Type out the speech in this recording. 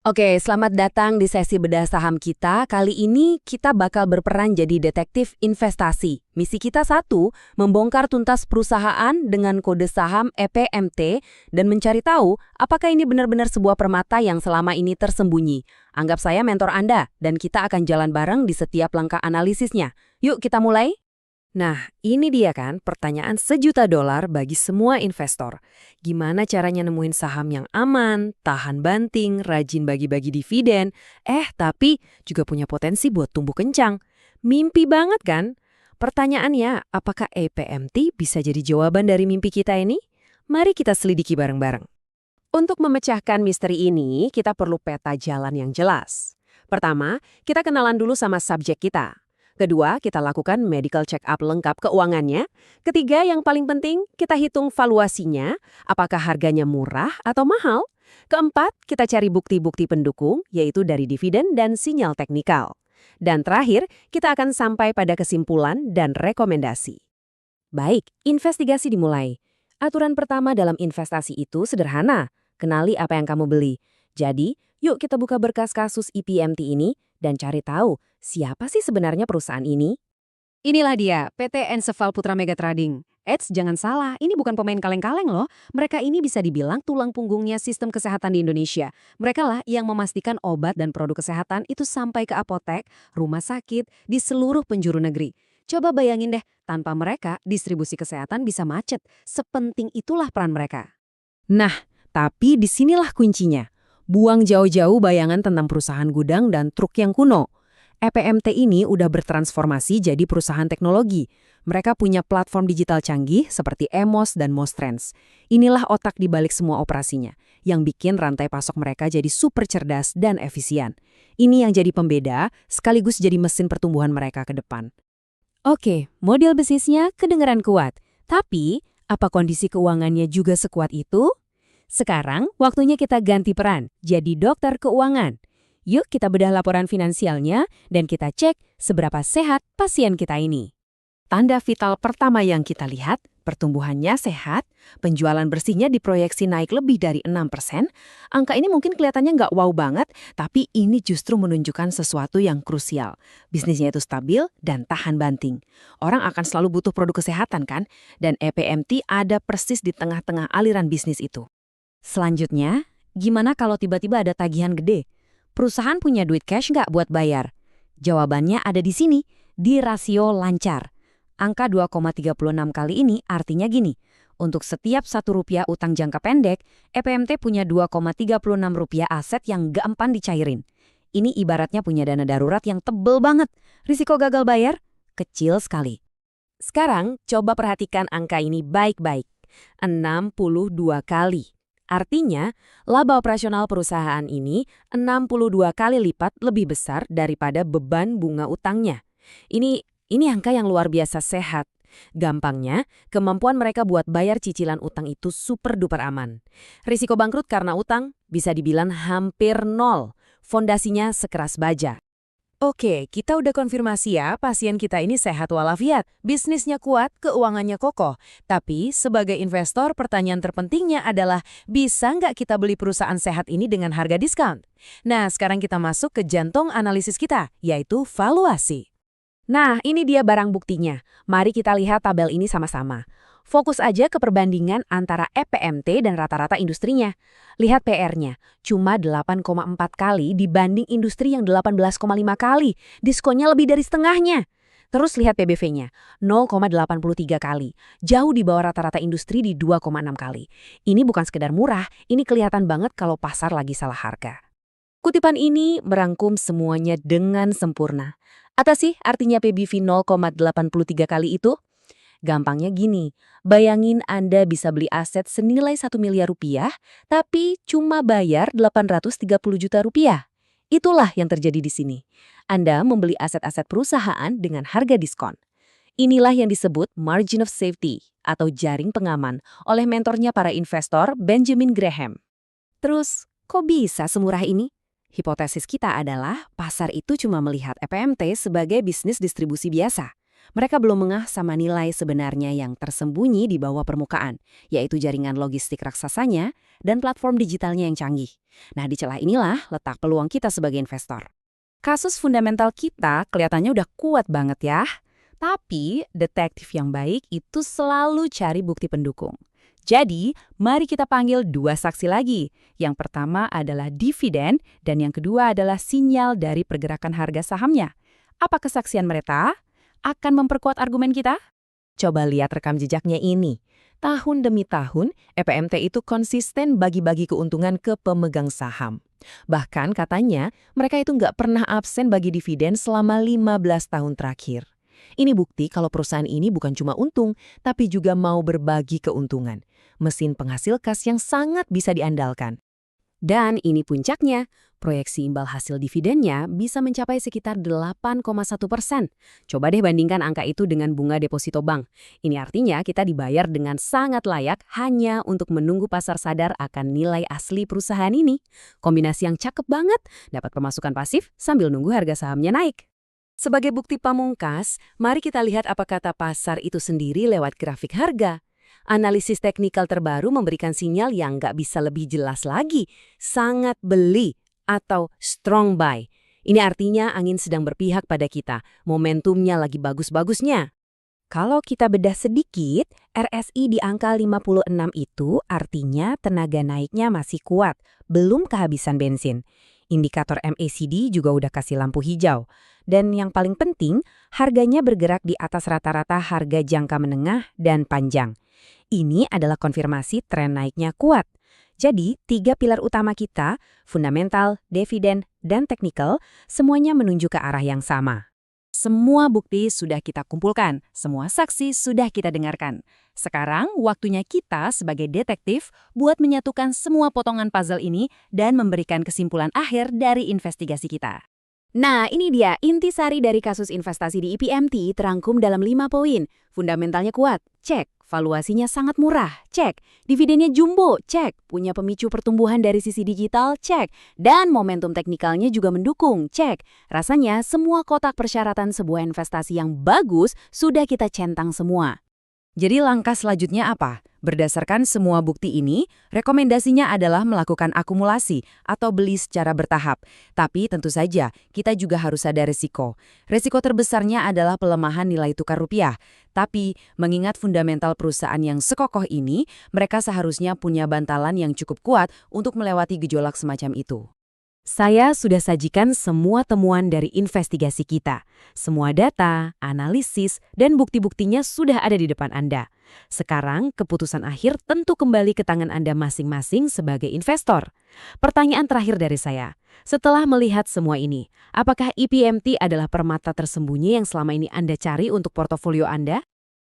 Oke, selamat datang di sesi bedah saham kita. Kali ini kita bakal berperan jadi detektif investasi. Misi kita satu, membongkar tuntas perusahaan dengan kode saham EPMT dan mencari tahu apakah ini benar-benar sebuah permata yang selama ini tersembunyi. Anggap saya mentor Anda dan kita akan jalan bareng di setiap langkah analisisnya. Yuk kita mulai. Nah, ini dia kan pertanyaan $1 juta bagi semua investor. Gimana caranya nemuin saham yang aman, tahan banting, rajin bagi-bagi dividen, tapi juga punya potensi buat tumbuh kencang. Mimpi banget kan? Pertanyaannya, apakah EPMT bisa jadi jawaban dari mimpi kita ini? Mari kita selidiki bareng-bareng. Untuk memecahkan misteri ini, kita perlu peta jalan yang jelas. Pertama, kita kenalan dulu sama subjek kita. Kedua, kita lakukan medical check-up lengkap keuangannya. Ketiga, yang paling penting, kita hitung valuasinya, apakah harganya murah atau mahal. Keempat, kita cari bukti-bukti pendukung, yaitu dari dividen dan sinyal teknikal. Dan terakhir, kita akan sampai pada kesimpulan dan rekomendasi. Baik, investigasi dimulai. Aturan pertama dalam investasi itu sederhana. Kenali apa yang kamu beli. Jadi, yuk kita buka berkas kasus EPMT ini dan cari tahu siapa sih sebenarnya perusahaan ini. Inilah dia, PT Enseval Putra Mega Trading. Eits, jangan salah, ini bukan pemain kaleng-kaleng loh. Mereka ini bisa dibilang tulang punggungnya sistem kesehatan di Indonesia. Mereka lah yang memastikan obat dan produk kesehatan itu sampai ke apotek, rumah sakit, di seluruh penjuru negeri. Coba bayangin deh, tanpa mereka, distribusi kesehatan bisa macet. Sepenting itulah peran mereka. Nah, tapi disinilah kuncinya. Buang jauh-jauh bayangan tentang perusahaan gudang dan truk yang kuno. EPMT ini udah bertransformasi jadi perusahaan teknologi. Mereka punya platform digital canggih seperti EMOS dan MOSTrans. Inilah otak di balik semua operasinya, yang bikin rantai pasok mereka jadi super cerdas dan efisien. Ini yang jadi pembeda, sekaligus jadi mesin pertumbuhan mereka ke depan. Oke, model bisnisnya kedengeran kuat. Tapi, apa kondisi keuangannya juga sekuat itu? Sekarang, waktunya kita ganti peran, jadi dokter keuangan. Yuk kita bedah laporan finansialnya dan kita cek seberapa sehat pasien kita ini. Tanda vital pertama yang kita lihat, pertumbuhannya sehat, penjualan bersihnya diproyeksi naik lebih dari 6%. Angka ini mungkin kelihatannya nggak wow banget, tapi ini justru menunjukkan sesuatu yang krusial. Bisnisnya itu stabil dan tahan banting. Orang akan selalu butuh produk kesehatan kan? Dan EPMT ada persis di tengah-tengah aliran bisnis itu. Selanjutnya, gimana kalau tiba-tiba ada tagihan gede? Perusahaan punya duit cash nggak buat bayar? Jawabannya ada di sini, di rasio lancar. Angka 2,36 kali ini artinya gini, untuk setiap Rp1 utang jangka pendek, EPMT punya Rp2,36 aset yang gampang dicairin. Ini ibaratnya punya dana darurat yang tebel banget. Risiko gagal bayar? Kecil sekali. Sekarang, coba perhatikan angka ini baik-baik. 62 kali. Artinya, laba operasional perusahaan ini 62 kali lipat lebih besar daripada beban bunga utangnya. Ini angka yang luar biasa sehat. Gampangnya, kemampuan mereka buat bayar cicilan utang itu super duper aman. Risiko bangkrut karena utang bisa dibilang hampir nol. Fondasinya sekeras baja. Oke, kita udah konfirmasi ya, pasien kita ini sehat walafiat, bisnisnya kuat, keuangannya kokoh. Tapi sebagai investor, pertanyaan terpentingnya adalah, bisa nggak kita beli perusahaan sehat ini dengan harga diskon? Nah, sekarang kita masuk ke jantung analisis kita, yaitu valuasi. Nah, ini dia barang buktinya. Mari kita lihat tabel ini sama-sama. Fokus aja ke perbandingan antara EPMT dan rata-rata industrinya. Lihat PR-nya, cuma 8,4 kali dibanding industri yang 18,5 kali. Diskonnya lebih dari setengahnya. Terus lihat PBV-nya, 0,83 kali. Jauh di bawah rata-rata industri di 2,6 kali. Ini bukan sekedar murah, ini kelihatan banget kalau pasar lagi salah harga. Kutipan ini merangkum semuanya dengan sempurna. Apa sih artinya PBV 0,83 kali itu? Gampangnya gini, bayangin Anda bisa beli aset senilai 1 miliar rupiah, tapi cuma bayar 830 juta rupiah. Itulah yang terjadi di sini. Anda membeli aset-aset perusahaan dengan harga diskon. Inilah yang disebut margin of safety atau jaring pengaman oleh mentornya para investor Benjamin Graham. Terus, kok bisa semurah ini? Hipotesis kita adalah pasar itu cuma melihat EPMT sebagai bisnis distribusi biasa. Mereka belum mengah sama nilai sebenarnya yang tersembunyi di bawah permukaan, yaitu jaringan logistik raksasanya dan platform digitalnya yang canggih. Nah, di celah inilah letak peluang kita sebagai investor. Kasus fundamental kita kelihatannya udah kuat banget ya. Tapi, detektif yang baik itu selalu cari bukti pendukung. Jadi, mari kita panggil dua saksi lagi. Yang pertama adalah dividen dan yang kedua adalah sinyal dari pergerakan harga sahamnya. Apa kesaksian mereka akan memperkuat argumen kita? Coba lihat rekam jejaknya ini. Tahun demi tahun, EPMT itu konsisten bagi-bagi keuntungan ke pemegang saham. Bahkan katanya, mereka itu nggak pernah absen bagi dividen selama 15 tahun terakhir. Ini bukti kalau perusahaan ini bukan cuma untung, tapi juga mau berbagi keuntungan. Mesin penghasil kas yang sangat bisa diandalkan. Dan ini puncaknya, proyeksi imbal hasil dividennya bisa mencapai sekitar 8,1%. Coba deh bandingkan angka itu dengan bunga deposito bank. Ini artinya kita dibayar dengan sangat layak hanya untuk menunggu pasar sadar akan nilai asli perusahaan ini. Kombinasi yang cakep banget, dapat pemasukan pasif sambil nunggu harga sahamnya naik. Sebagai bukti pamungkas, mari kita lihat apa kata pasar itu sendiri lewat grafik harga. Analisis teknikal terbaru memberikan sinyal yang nggak bisa lebih jelas lagi, sangat beli atau strong buy. Ini artinya angin sedang berpihak pada kita, momentumnya lagi bagus-bagusnya. Kalau kita bedah sedikit, RSI di angka 56 itu artinya tenaga naiknya masih kuat, belum kehabisan bensin. Indikator MACD juga udah kasih lampu hijau. Dan yang paling penting, harganya bergerak di atas rata-rata harga jangka menengah dan panjang. Ini adalah konfirmasi tren naiknya kuat. Jadi, 3 pilar utama kita, fundamental, dividen, dan teknikal, semuanya menuju ke arah yang sama. Semua bukti sudah kita kumpulkan, semua saksi sudah kita dengarkan. Sekarang, waktunya kita sebagai detektif buat menyatukan semua potongan puzzle ini dan memberikan kesimpulan akhir dari investigasi kita. Nah, ini dia intisari dari kasus investasi di EPMT terangkum dalam 5 poin. Fundamentalnya kuat, cek. Valuasinya sangat murah, cek. Dividennya jumbo, cek. Punya pemicu pertumbuhan dari sisi digital, cek. Dan momentum teknikalnya juga mendukung, cek. Rasanya semua kotak persyaratan sebuah investasi yang bagus sudah kita centang semua. Jadi langkah selanjutnya apa? Berdasarkan semua bukti ini, rekomendasinya adalah melakukan akumulasi atau beli secara bertahap. Tapi tentu saja, kita juga harus sadar risiko. Risiko terbesarnya adalah pelemahan nilai tukar rupiah. Tapi, mengingat fundamental perusahaan yang sekokoh ini, mereka seharusnya punya bantalan yang cukup kuat untuk melewati gejolak semacam itu. Saya sudah sajikan semua temuan dari investigasi kita. Semua data, analisis, dan bukti-buktinya sudah ada di depan Anda. Sekarang, keputusan akhir tentu kembali ke tangan Anda masing-masing sebagai investor. Pertanyaan terakhir dari saya, setelah melihat semua ini, apakah EPMT adalah permata tersembunyi yang selama ini Anda cari untuk portofolio Anda?